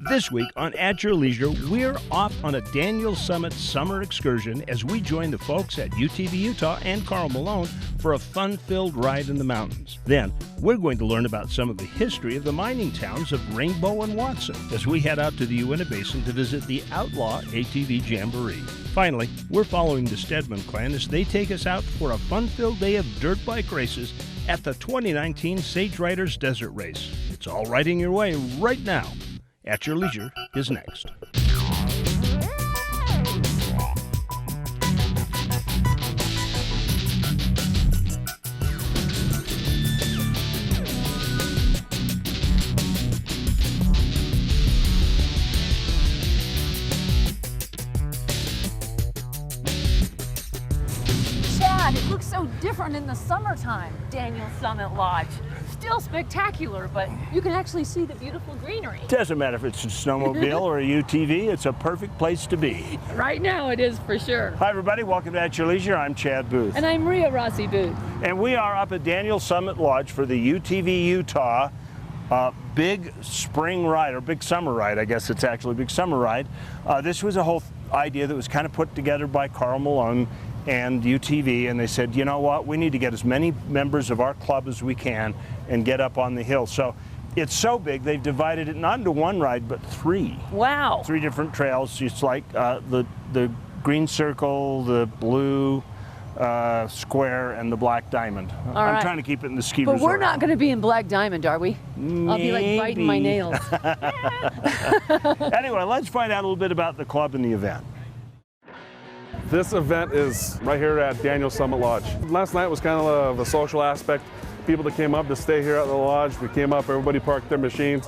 This week on At Your Leisure, we're off on a Daniel Summit summer excursion as we join the folks at UTV Utah and Karl Malone for a fun-filled ride in the mountains. Then, we're going to learn about some of the history of the mining towns of Rainbow and Watson as we head out to the Uinta Basin to visit the Outlaw ATV Jamboree. Finally, we're following the Steadman clan as they take us out for a fun-filled day of dirt bike races at the 2019 Sage Riders Desert Race. It's all riding your way right now. At Your Leisure is next. Chad, it looks so different in the summertime. Daniel Summit Lodge. Still spectacular, but you can actually see the beautiful greenery. Doesn't matter if it's a snowmobile or a UTV, it's a perfect place to be. Right now it is for sure. Hi everybody, welcome to At Your Leisure. I'm Chad Booth. And I'm Maria Rossi Booth. And we are up at Daniel Summit Lodge for the UTV Utah big spring ride, or big summer ride, I guess it's actually a big summer ride. This was a whole idea that was kind of put together by Karl Malone and UTV, and they said, you know what, we need to get as many members of our club as we can and get up on the hill. So it's so big, they've divided it not into one ride, but three. Wow. 3 different trails. It's like the green circle, the blue square, and the black diamond. All right. I'm trying to keep it in the ski But resort. we're not going to be in black diamond, are we? Maybe. I'll be like biting my nails. Anyway, let's find out a little bit about the club and the event. This event is right here at Daniel Summit Lodge. Last night was kind of a social aspect. People that came up to stay here at the lodge, we came up, everybody parked their machines,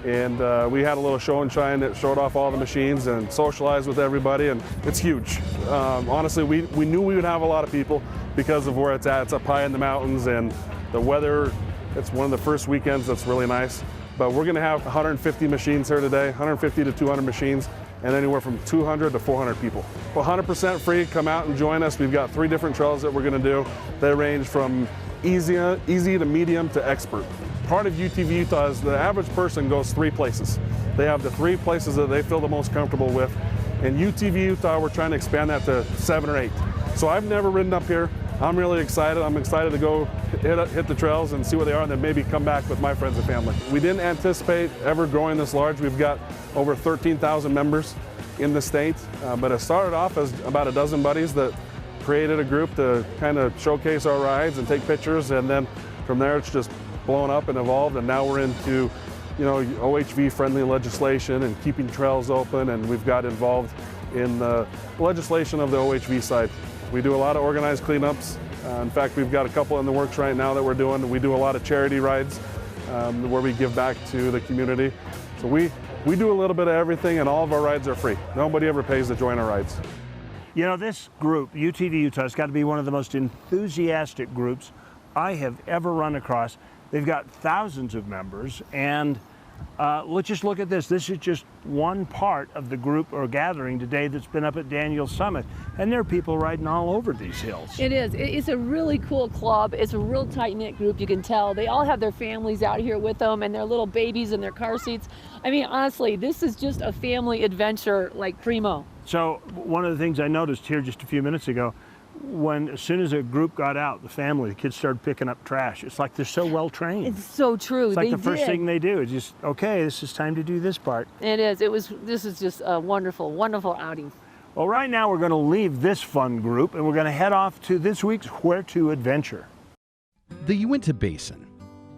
and we had a little show and shine that showed off all the machines and socialized with everybody, and it's huge. Honestly, we knew we would have a lot of people because of where it's at. It's up high in the mountains, and the weather, it's one of the first weekends that's really nice. But we're gonna have 150 machines here today, 150 to 200 machines, and anywhere from 200 to 400 people. 100% free, come out and join us. We've got 3 different trails that we're gonna do. They range from easy to medium to expert. Part of UTV Utah is the average person goes 3 places. They have the 3 places that they feel the most comfortable with. In UTV Utah, we're trying to expand that to 7 or 8. So I've never ridden up here. I'm really excited. I'm excited to go hit the trails and see what they are, and then maybe come back with my friends and family. We didn't anticipate ever growing this large. We've got over 13,000 members in the state, but it started off as about a dozen buddies that created a group to kind of showcase our rides and take pictures, and then from there it's just blown up and evolved, and now we're into, you know, OHV friendly legislation and keeping trails open, and we've got involved in the legislation of the OHV side. We do a lot of organized cleanups. In fact, we've got a couple in the works right now that we're doing. We do a lot of charity rides where we give back to the community. So we do a little bit of everything, and all of our rides are free. Nobody ever pays to join our rides. You know, this group, UTV Utah, has got to be one of the most enthusiastic groups I have ever run across. They've got thousands of members, and let's just look at this. This is just one part of the group or gathering today that's been up at Daniel Summit, and there are people riding all over these hills. It is. It's a really cool club. It's a real tight-knit group, you can tell. They all have their families out here with them and their little babies in their car seats. I mean, honestly, this is just a family adventure like primo. So one of the things I noticed here just a few minutes ago, as soon as a group got out, the family, the kids started picking up trash. It's like they're so well trained. It's so true. It's like the first thing they do is just, okay, this is time to do this part. It is. This is just a wonderful, wonderful outing. Well, right now we're going to leave this fun group and we're going to head off to this week's Where To adventure. The Uinta Basin.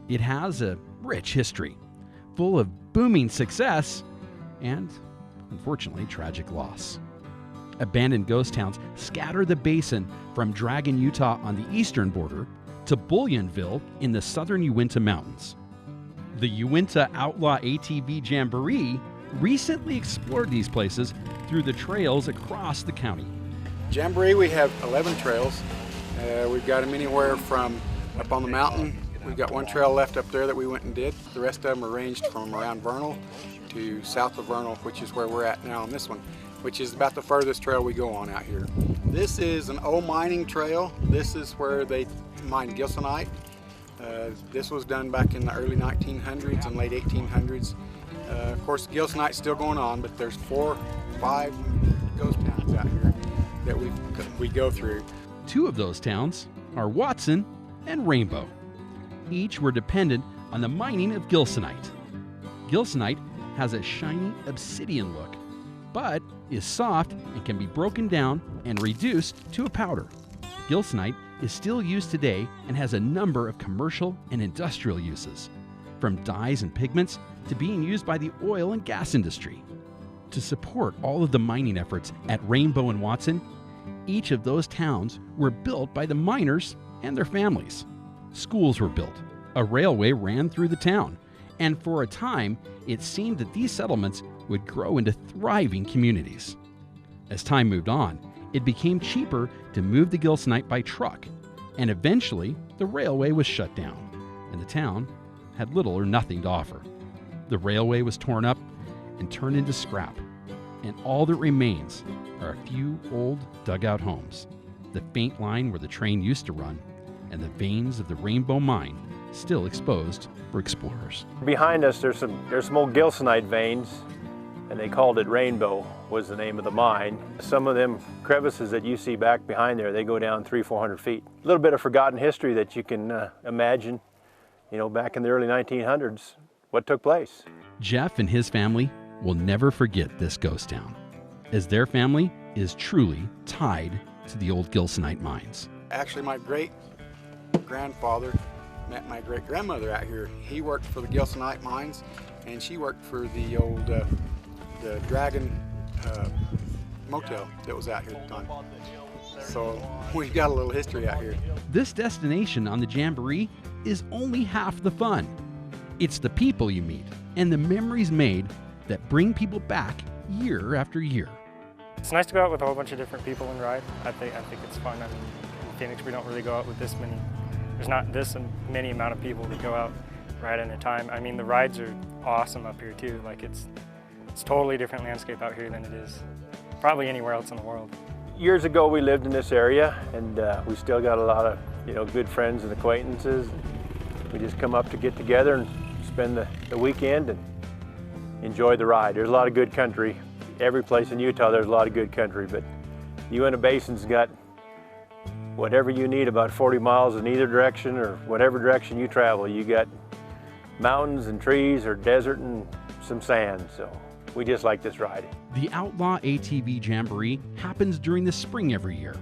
It has a rich history, full of booming success and, unfortunately, tragic loss. Abandoned ghost towns scatter the basin from Dragon, Utah on the eastern border to Bullionville in the southern Uinta Mountains. The Uinta Outlaw ATV Jamboree recently explored these places through the trails across the county. Jamboree, we have 11 trails. We've got them anywhere from up on the mountain. We've got one trail left up there that we went and did. The rest of them are ranged from around Vernal to south of Vernal, which is where we're at now on this one, which is about the furthest trail we go on out here. This is an old mining trail. This is where they mined gilsonite. This was done back in the early 1900s and late 1800s. Of course, Gilsonite's still going on, but there's 4, 5 ghost towns out here that we go through. 2 of those towns are Watson and Rainbow. Each were dependent on the mining of gilsonite. Gilsonite has a shiny obsidian look, but is soft and can be broken down and reduced to a powder. Gilsonite is still used today and has a number of commercial and industrial uses, from dyes and pigments to being used by the oil and gas industry. To support all of the mining efforts at Rainbow and Watson, each of those towns were built by the miners and their families. Schools were built, a railway ran through the town, and for a time, it seemed that these settlements would grow into thriving communities. As time moved on, it became cheaper to move the gilsonite by truck, and eventually the railway was shut down, and the town had little or nothing to offer. The railway was torn up and turned into scrap, and all that remains are a few old dugout homes, the faint line where the train used to run, and the veins of the Rainbow mine still exposed for explorers. Behind us there's some old gilsonite veins, and they called it Rainbow, was the name of the mine. Some of them crevices that you see back behind there, they go down 300-400 feet. A little bit of forgotten history that you can imagine, you know, back in the early 1900s, what took place. Jeff and his family will never forget this ghost town, as their family is truly tied to the old gilsonite mines. Actually, my great-grandfather met my great-grandmother out here. He worked for the gilsonite mines, and she worked for the old the Dragon motel that was out here at the time. So we've got a little history out here. This destination on the Jamboree is only half the fun. It's the people you meet and the memories made that bring people back year after year. It's nice to go out with a whole bunch of different people and ride. I think it's fun. I mean, in Phoenix, we don't really go out with this many. There's not this many amount of people that go out right at a time. I mean, the rides are awesome up here too. Like it's totally different landscape out here than it is probably anywhere else in the world. Years ago, we lived in this area, and we still got a lot of, you know, good friends and acquaintances. We just come up to get together and spend the weekend and enjoy the ride. There's a lot of good country. Every place in Utah, there's a lot of good country, but Uinta Basin's got whatever you need, about 40 miles in either direction, or whatever direction you travel. You got mountains and trees, or desert and some sand, so we just like this ride. The Outlaw ATV Jamboree happens during the spring every year,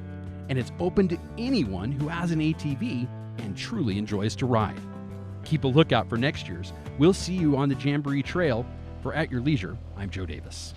and it's open to anyone who has an ATV and truly enjoys to ride. Keep a lookout for next year's. We'll see you on the Jamboree Trail. For At Your Leisure, I'm Joe Davis.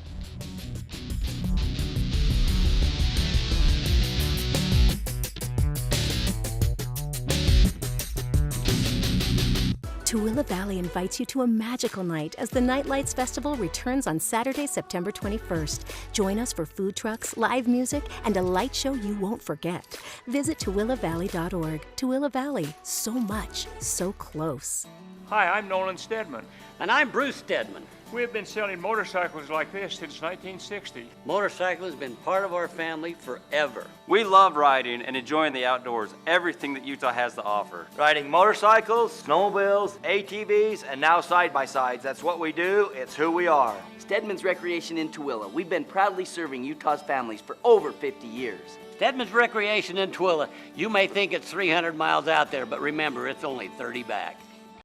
Tooele Valley invites you to a magical night as the Night Lights Festival returns on Saturday, September 21st. Join us for food trucks, live music, and a light show you won't forget. Visit TooeleValley.org. Tooele Valley, so much, so close. Hi, I'm Nolan Steadman. And I'm Bruce Steadman. We've been selling motorcycles like this since 1960. Motorcycling has been part of our family forever. We love riding and enjoying the outdoors, everything that Utah has to offer. Riding motorcycles, snowmobiles, ATVs, and now side-by-sides. That's what we do, it's who we are. Steadman's Recreation in Tooele. We've been proudly serving Utah's families for over 50 years. Steadman's Recreation in Tooele. You may think it's 300 miles out there, but remember, it's only 30 back.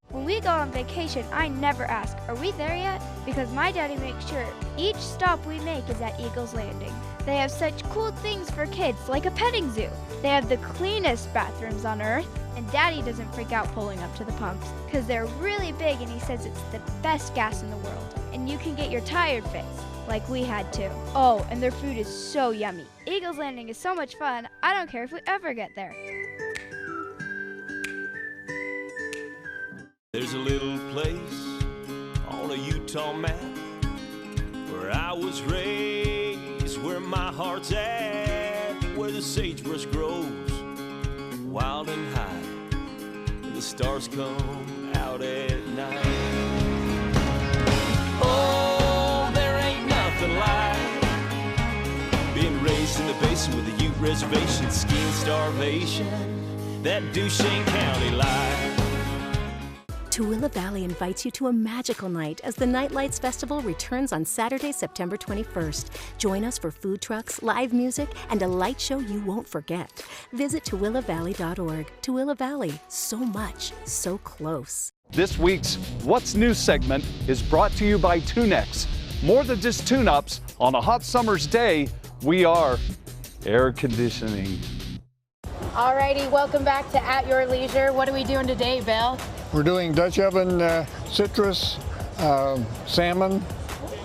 When we go on vacation, I never ask, are we there yet? Because my daddy makes sure each stop we make is at Eagles Landing. They have such cool things for kids, like a petting zoo. They have the cleanest bathrooms on earth, and Daddy doesn't freak out pulling up to the pumps, because they're really big and he says it's the best gas in the world. And you can get your tire fixed, like we had to. Oh, and their food is so yummy. Eagles Landing is so much fun, I don't care if we ever get there. There's a little place on a Utah map where I was raised, where my heart's at, where the sagebrush grows wild and high, and the stars come out at night. Oh, there ain't nothing like being raised in the basin with a Ute reservation, skiing starvation, that Duchesne County life. Tooele Valley invites you to a magical night as the Nightlights Festival returns on Saturday, September 21st. Join us for food trucks, live music, and a light show you won't forget. Visit TooeleValley.org. Tooele Valley, so much, so close. This week's What's New segment is brought to you by Tunex. More than just tune-ups, on a hot summer's day, we are air conditioning. Alrighty, welcome back to At Your Leisure. What are we doing today, Bill? We're doing Dutch oven citrus salmon,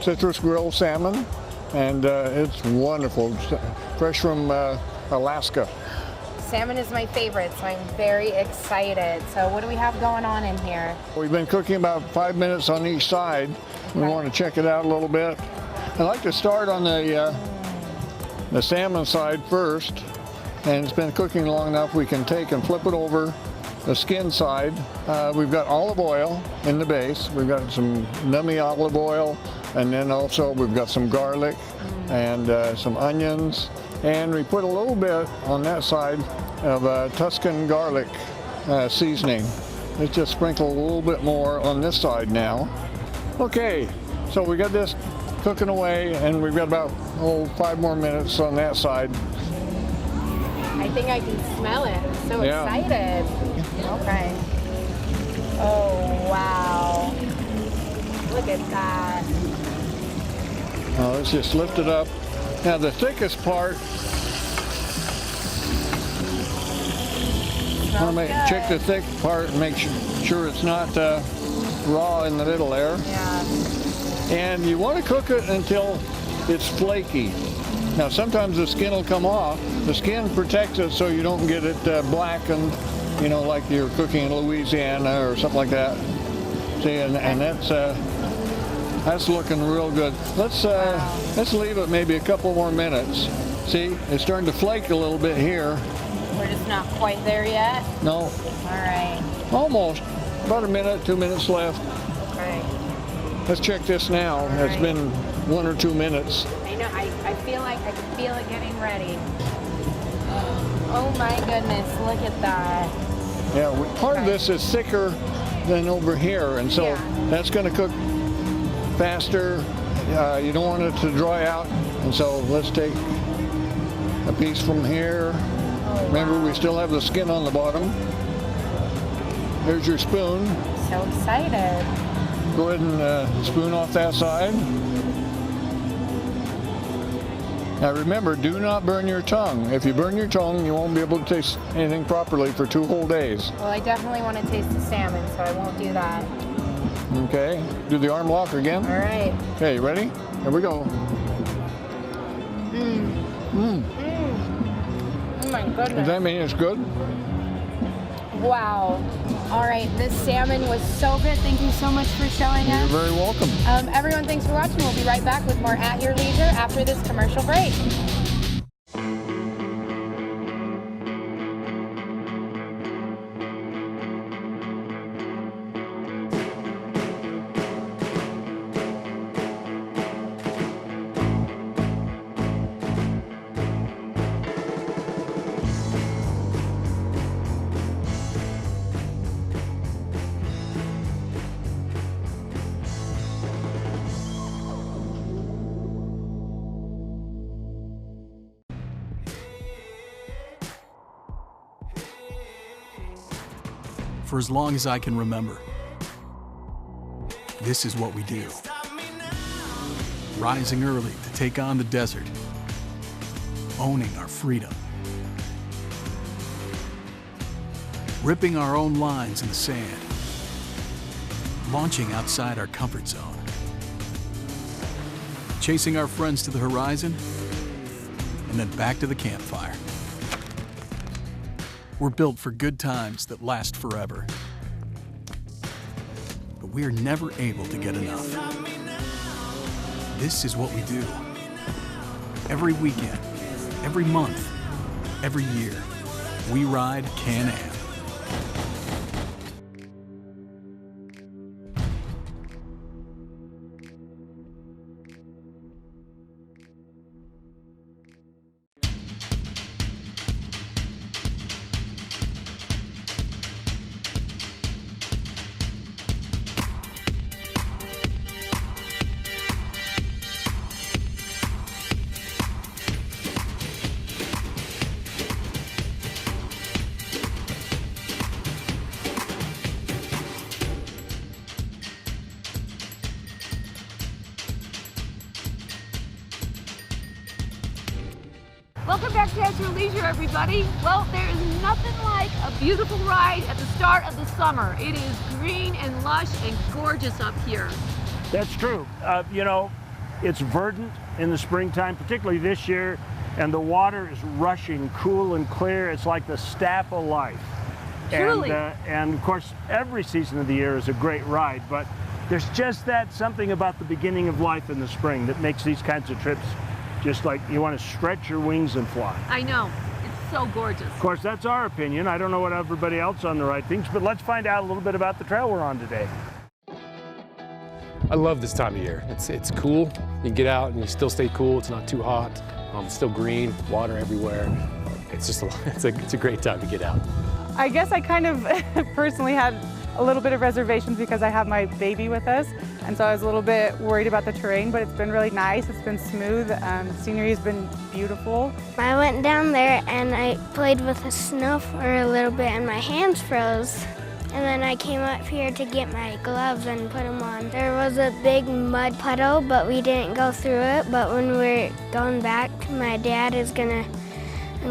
citrus grilled salmon, and it's wonderful, fresh from Alaska. Salmon is my favorite, so I'm very excited. So what do we have going on in here? We've been cooking about 5 minutes on each side. We want to check it out a little bit. I'd like to start on the salmon side first, and it's been cooking long enough we can take and flip it over the skin side. We've got olive oil in the base. We've got some nummy olive oil, and then also we've got some garlic and some onions. And we put a little bit on that side of Tuscan garlic seasoning. Let's just sprinkle a little bit more on this side now. Okay, so we got this cooking away, and we've got about 5 more minutes on that side. I think I can smell it. I'm so excited. Okay. Oh, wow. Look at that. Let's just lift it up. Now the thickest part, check the thick part and make sure it's not raw in the middle there. Yeah. And you want to cook it until it's flaky. Now sometimes the skin will come off. The skin protects it so you don't get it blackened, you know, like you're cooking in Louisiana or something like that. See, and that's looking real good. Let's leave it maybe a couple more minutes. See, it's starting to flake a little bit here. We're just not quite there yet? No. All right. Almost. About a minute, 2 minutes left. Okay. Let's check this now. It's been 1 or 2 minutes. I know, I feel like I can feel it getting ready. Oh my goodness, look at that. Yeah, part of this is thicker than over here, and so that's going to cook faster. You don't want it to dry out, and so let's take a piece from here. Remember, we still have the skin on the bottom. There's your spoon. So excited. Go ahead and spoon off that side. Now remember, do not burn your tongue. If you burn your tongue, you won't be able to taste anything properly for 2 whole days. Well, I definitely want to taste the salmon, so I won't do that. Okay, do the arm lock again. All right. Okay, you ready? Here we go. Oh my goodness. Does that mean it's good? Wow. All right, this salmon was so good. Thank you so much for showing us. You're very welcome. Everyone, thanks for watching. We'll be right back with more At Your Leisure after this commercial break. For as long as I can remember, this is what we do. Rising early to take on the desert, owning our freedom, ripping our own lines in the sand, launching outside our comfort zone, chasing our friends to the horizon, and then back to the campfire. We're built for good times that last forever. But we're never able to get enough. This is what we do. Every weekend, every month, every year, we ride Can-Am. Welcome back to At Your Leisure, everybody. Well, there is nothing like a beautiful ride at the start of the summer. It is green and lush and gorgeous up here. That's true. You know, it's verdant in the springtime, particularly this year, and the water is rushing cool and clear. It's like the staff of life. Truly. And of course, every season of the year is a great ride, but there's just that something about the beginning of life in the spring that makes these kinds of trips just like you want to stretch your wings and fly. I know. It's so gorgeous. Of course, that's our opinion. I don't know what everybody else on the ride thinks, but let's find out a little bit about the trail we're on today. I love this time of year. It's cool. You can get out and you still stay cool. It's not too hot. It's still green, water everywhere. It's just it's a great time to get out. I guess I kind of personally had a little bit of reservations because I have my baby with us, and so I was a little bit worried about the terrain, but it's been really nice. It's been smooth. The scenery has been beautiful. I went down there and I played with the snow for a little bit and my hands froze. And then I came up here to get my gloves and put them on. There was a big mud puddle, but we didn't go through it. But when we're going back, my dad is gonna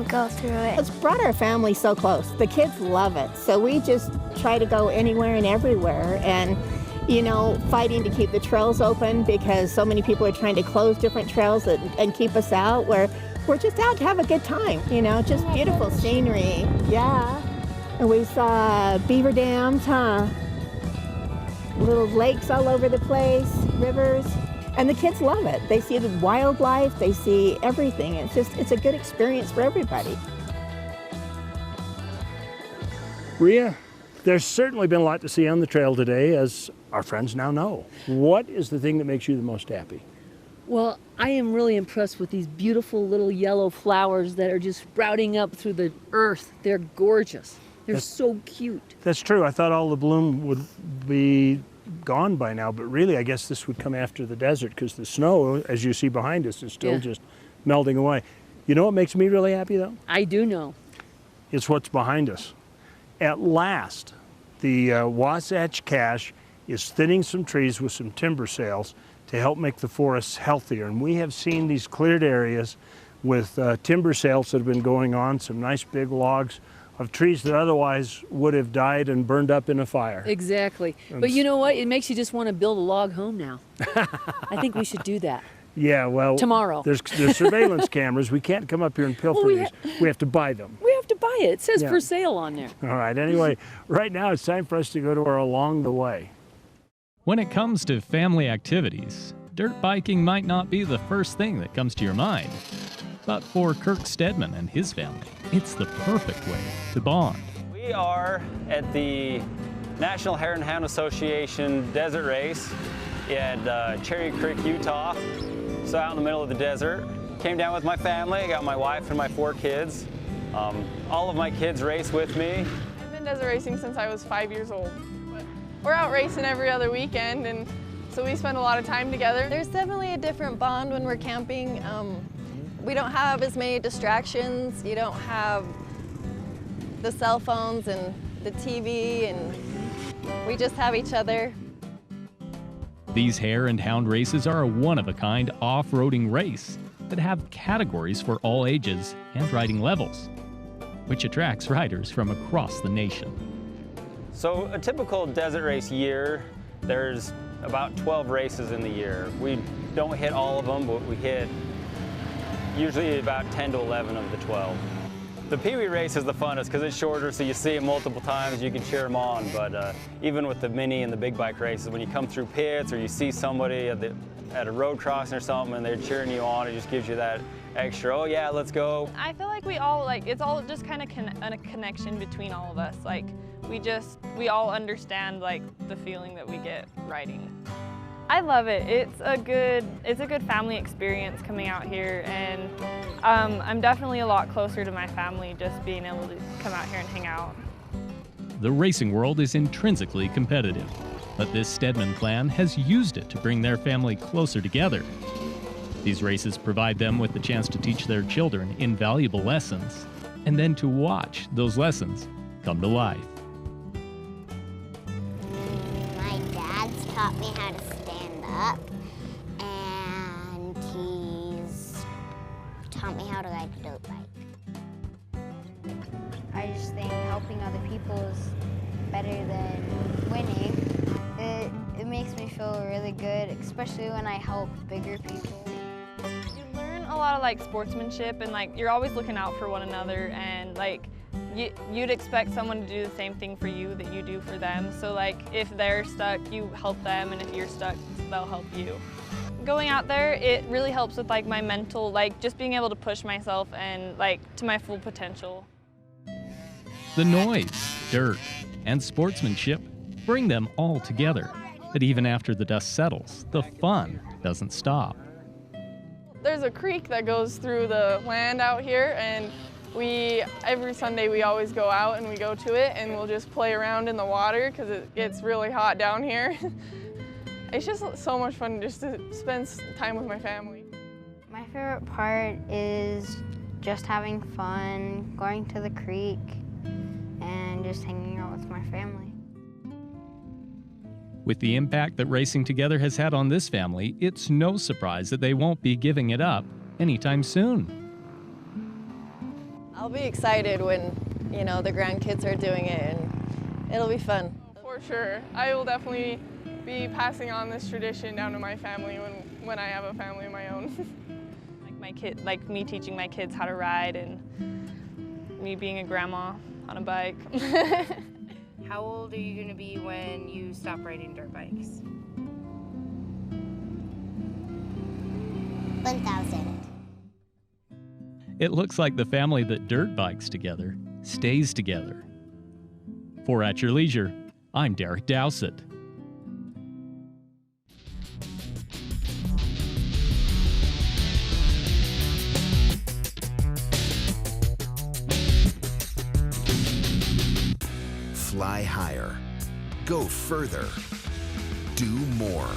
go through it. It's brought our family so close. The kids love it. So we just try to go anywhere and everywhere. And, you know, fighting to keep the trails open because so many people are trying to close different trails and keep us out. We're just out to have a good time, you know, just beautiful scenery. Yeah. And we saw beaver dams, little lakes all over the place, rivers. And the kids love it. They see the wildlife, they see everything. It's a good experience for everybody. Rhea, there's certainly been a lot to see on the trail today, as our friends now know. What is the thing that makes you the most happy? Well, I am really impressed with these beautiful little yellow flowers that are just sprouting up through the earth. They're gorgeous. They're so cute. That's true. I thought all the bloom would be gone by now, but really I guess this would come after the desert because the snow, as you see behind us, is still just melting away. You know what makes me really happy though? I do know. It's what's behind us. At last, the Wasatch Cache is thinning some trees with some timber sales to help make the forests healthier. And we have seen these cleared areas with timber sales that have been going on, some nice big logs of trees that otherwise would have died and burned up in a fire. Exactly. But you know what? It makes you just want to build a log home now. I think we should do that. Yeah, well, tomorrow. There's surveillance cameras. We can't come up here and pilfer these. We have to buy them. We have to buy it. It says for sale on there. All right. Anyway, right now it's time for us to go to our Along the Way. When it comes to family activities, dirt biking might not be the first thing that comes to your mind. But for Kirk Steadman and his family, it's the perfect way to bond. We are at the National Hare and Hound Association Desert Race at Cherry Creek, Utah. So out in the middle of the desert. Came down with my family. I got my wife and my 4 kids. All of my kids race with me. I've been desert racing since I was 5 years old. But we're out racing every other weekend, and so we spend a lot of time together. There's definitely a different bond when we're camping. We don't have as many distractions. You don't have the cell phones and the TV, and we just have each other. These hare and hound races are a one-of-a-kind off-roading race that have categories for all ages and riding levels, which attracts riders from across the nation. So a typical desert race year, there's about 12 races in the year. We don't hit all of them, but we hit usually about 10 to 11 of the 12. The Pee Wee race is the funnest because it's shorter, so you see it multiple times, you can cheer them on. But even with the mini and the big bike races, when you come through pits or you see somebody at a road crossing or something and they're cheering you on, it just gives you that extra, oh yeah, let's go. I feel like we all, it's all just kind of a connection between all of us. Like, we all understand, the feeling that we get riding. I love it. It's a good family experience coming out here, and I'm definitely a lot closer to my family just being able to come out here and hang out. The racing world is intrinsically competitive, but this Steadman clan has used it to bring their family closer together. These races provide them with the chance to teach their children invaluable lessons, and then to watch those lessons come to life. My dad's taught me how to stand up, and he's taught taught me how to ride a dirt bike. I just think helping other people is better than winning. It makes me feel really good, especially when I help bigger people. You learn a lot of like sportsmanship, and like you're always looking out for one another, and like you'd expect someone to do the same thing for you that you do for them. So like if they're stuck, you help them, and if you're stuck, they'll help you. Going out there, it really helps with like my mental, like just being able to push myself and like to my full potential. The noise, dirt, and sportsmanship bring them all together. But even after the dust settles, the fun doesn't stop. There's a creek that goes through the land out here, and every Sunday we always go out and we go to it, and we'll just play around in the water because it gets really hot down here. It's just so much fun just to spend time with my family. My favorite part is just having fun, going to the creek, and just hanging out with my family. With the impact that racing together has had on this family, it's no surprise that they won't be giving it up anytime soon. I'll be excited when, you know, the grandkids are doing it, and it'll be fun. For sure. I will definitely be passing on this tradition down to my family when I have a family of my own. Like me teaching my kids how to ride, and me being a grandma on a bike. How old are you going to be when you stop riding dirt bikes? 1,000. It looks like the family that dirt bikes together stays together. For At Your Leisure, I'm Derek Dowsett. Fly higher. Go further. Do more.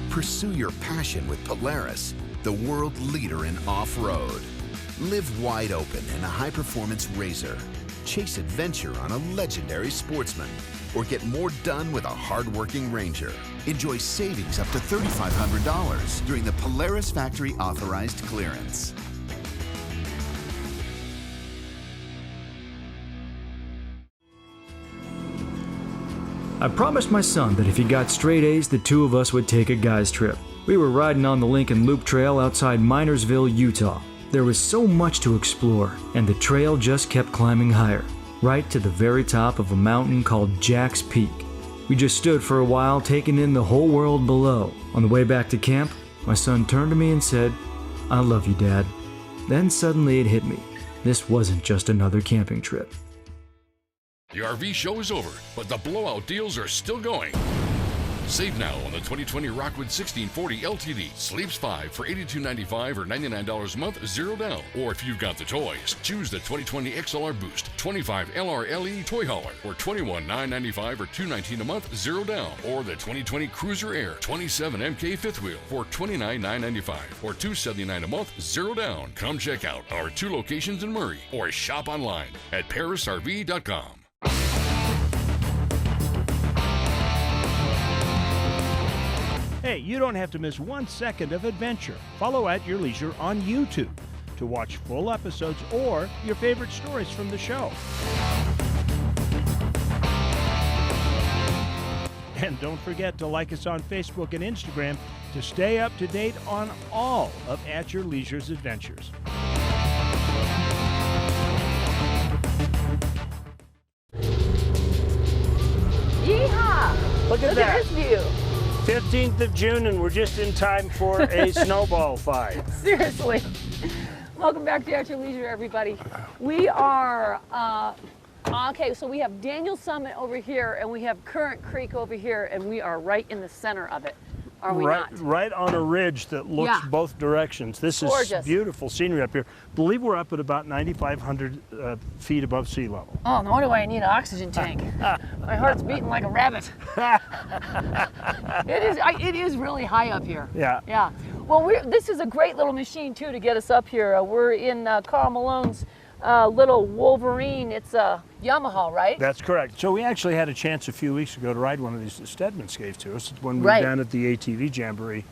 Pursue your passion with Polaris, the world leader in off-road. Live wide open in a high-performance RZR. Chase adventure on a legendary Sportsman. Or get more done with a hard-working Ranger. Enjoy savings up to $3,500 during the Polaris Factory Authorized Clearance. I promised my son that if he got straight A's, the two of us would take a guys trip. We were riding on the Lincoln Loop Trail outside Minersville, Utah. There was so much to explore, and the trail just kept climbing higher, right to the very top of a mountain called Jack's Peak. We just stood for a while, taking in the whole world below. On the way back to camp, my son turned to me and said, "I love you, Dad." Then suddenly it hit me. This wasn't just another camping trip. The RV show is over, but the blowout deals are still going. Save now on the 2020 Rockwood 1640 LTD. Sleeps 5 for $82.95 or $99 a month, 0 down. Or if you've got the toys, choose the 2020 XLR Boost, 25 LR LE Toy Hauler, or $21,995 or $219 a month, 0 down. Or the 2020 Cruiser Air, 27 MK fifth wheel for $29,995 or $279 a month, 0 down. Come check out our 2 locations in Murray or shop online at parisrv.com. Hey, you don't have to miss 1 second of adventure. Follow At Your Leisure on YouTube to watch full episodes or your favorite stories from the show. And don't forget to like us on Facebook and Instagram to stay up to date on all of At Your Leisure's adventures. Yeehaw! Look at Look at this view. 15th of June, and we're just in time for a snowball fight. Seriously. Welcome back to At Your Leisure, everybody. We are, okay, so we have Daniel Summit over here, and we have Current Creek over here, and we are right in the center of it. Are we not? Right on a ridge that looks both directions. This is gorgeous. Beautiful scenery up here. Believe we're up at about 9,500 feet above sea level. Oh, no wonder why I need an oxygen tank. My heart's beating like a rabbit. It is really high up here. Yeah. Yeah. Well, this is a great little machine, too, to get us up here. We're in Karl Malone's little Wolverine. It's a Yamaha, right? That's correct. So we actually had a chance a few weeks ago to ride one of these that Steadman gave to us when we were down at the ATV Jamboree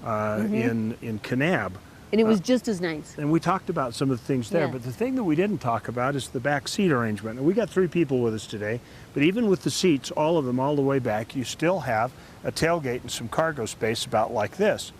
in Kanab. And it was just as nice. And we talked about some of the things there, Yeah. but the thing that we didn't talk about is the back seat arrangement. And we got 3 people with us today, but even with the seats, all of them all the way back, you still have a tailgate and some cargo space about like this.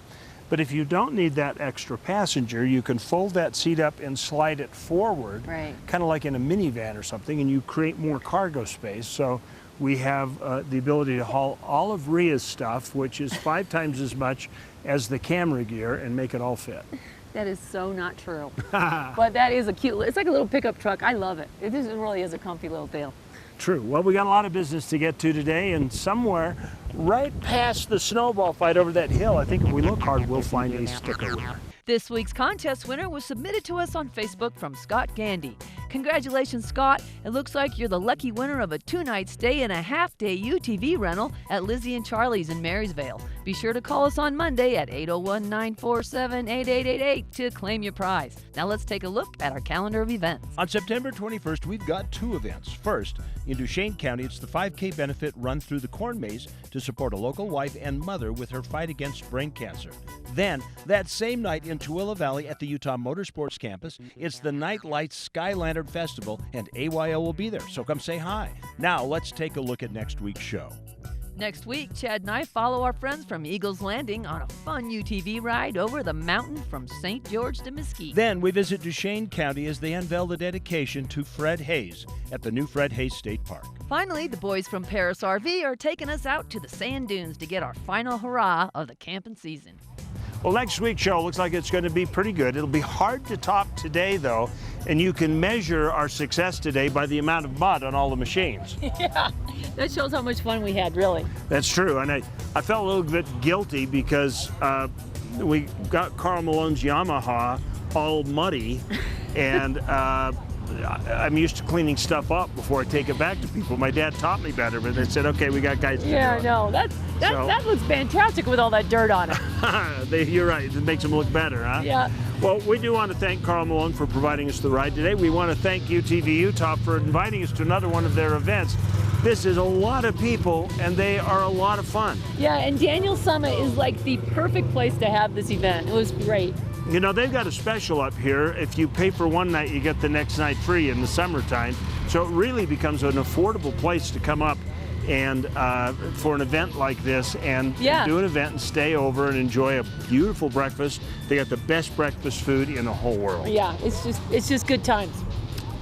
But if you don't need that extra passenger, you can fold that seat up and slide it forward, Right. kind of like in a minivan or something, and you create more cargo space. So we have the ability to haul all of Rhea's stuff, which is 5 times as much as the camera gear, and make it all fit. That is so not true. But that is a cute, it's like a little pickup truck. I love it. It really is a comfy little deal. True. Well, we got a lot of business to get to today, and somewhere right past the snowball fight over that hill, I think if we look hard, we'll find a sticker winner. This week's contest winner was submitted to us on Facebook from Scott Gandy. Congratulations, Scott. It looks like you're the lucky winner of a 2-night stay and a half-day UTV rental at Lizzie and Charlie's in Marysvale. Be sure to call us on Monday at 801-947-8888 to claim your prize. Now let's take a look at our calendar of events. On September 21st, we've got 2 events. First, in Duchesne County, it's the 5K benefit run through the corn maze to support a local wife and mother with her fight against brain cancer. Then, that same night in Tooele Valley at the Utah Motorsports Campus, it's the Night Lights Sky Lantern Festival, and AYL will be there, so come say hi. Now, let's take a look at next week's show. Next week, Chad and I follow our friends from Eagles Landing on a fun UTV ride over the mountain from St. George to Mesquite. Then we visit Duchesne County as they unveil the dedication to Fred Hayes at the new Fred Hayes State Park. Finally, the boys from Paris RV are taking us out to the sand dunes to get our final hurrah of the camping season. Well, next week's show looks like it's going to be pretty good. It'll be hard to top today, though, and you can measure our success today by the amount of mud on all the machines. Yeah, that shows how much fun we had, really. That's true, and I felt a little bit guilty because we got Karl Malone's Yamaha all muddy, and I'm used to cleaning stuff up before I take it back to people. My dad taught me better, but they said, okay, we got guys to do it. Yeah, no, that looks fantastic with all that dirt on it. You're right, it makes them look better, huh? Yeah. Well, we do want to thank Karl Malone for providing us the ride today. We want to thank UTV Utah for inviting us to another one of their events. This is a lot of people, and they are a lot of fun. Yeah, and Daniel Summit is like the perfect place to have this event. It was great. You know, they've got a special up here. If you pay for one night, you get the next night free in the summertime. So it really becomes an affordable place to come up and for an event like this and do an event and stay over and enjoy a beautiful breakfast. They got the best breakfast food in the whole world. Yeah, it's just good times.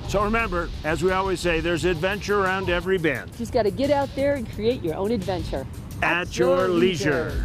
So remember, as we always say, there's adventure around every bend. Just got to get out there and create your own adventure. At your leisure.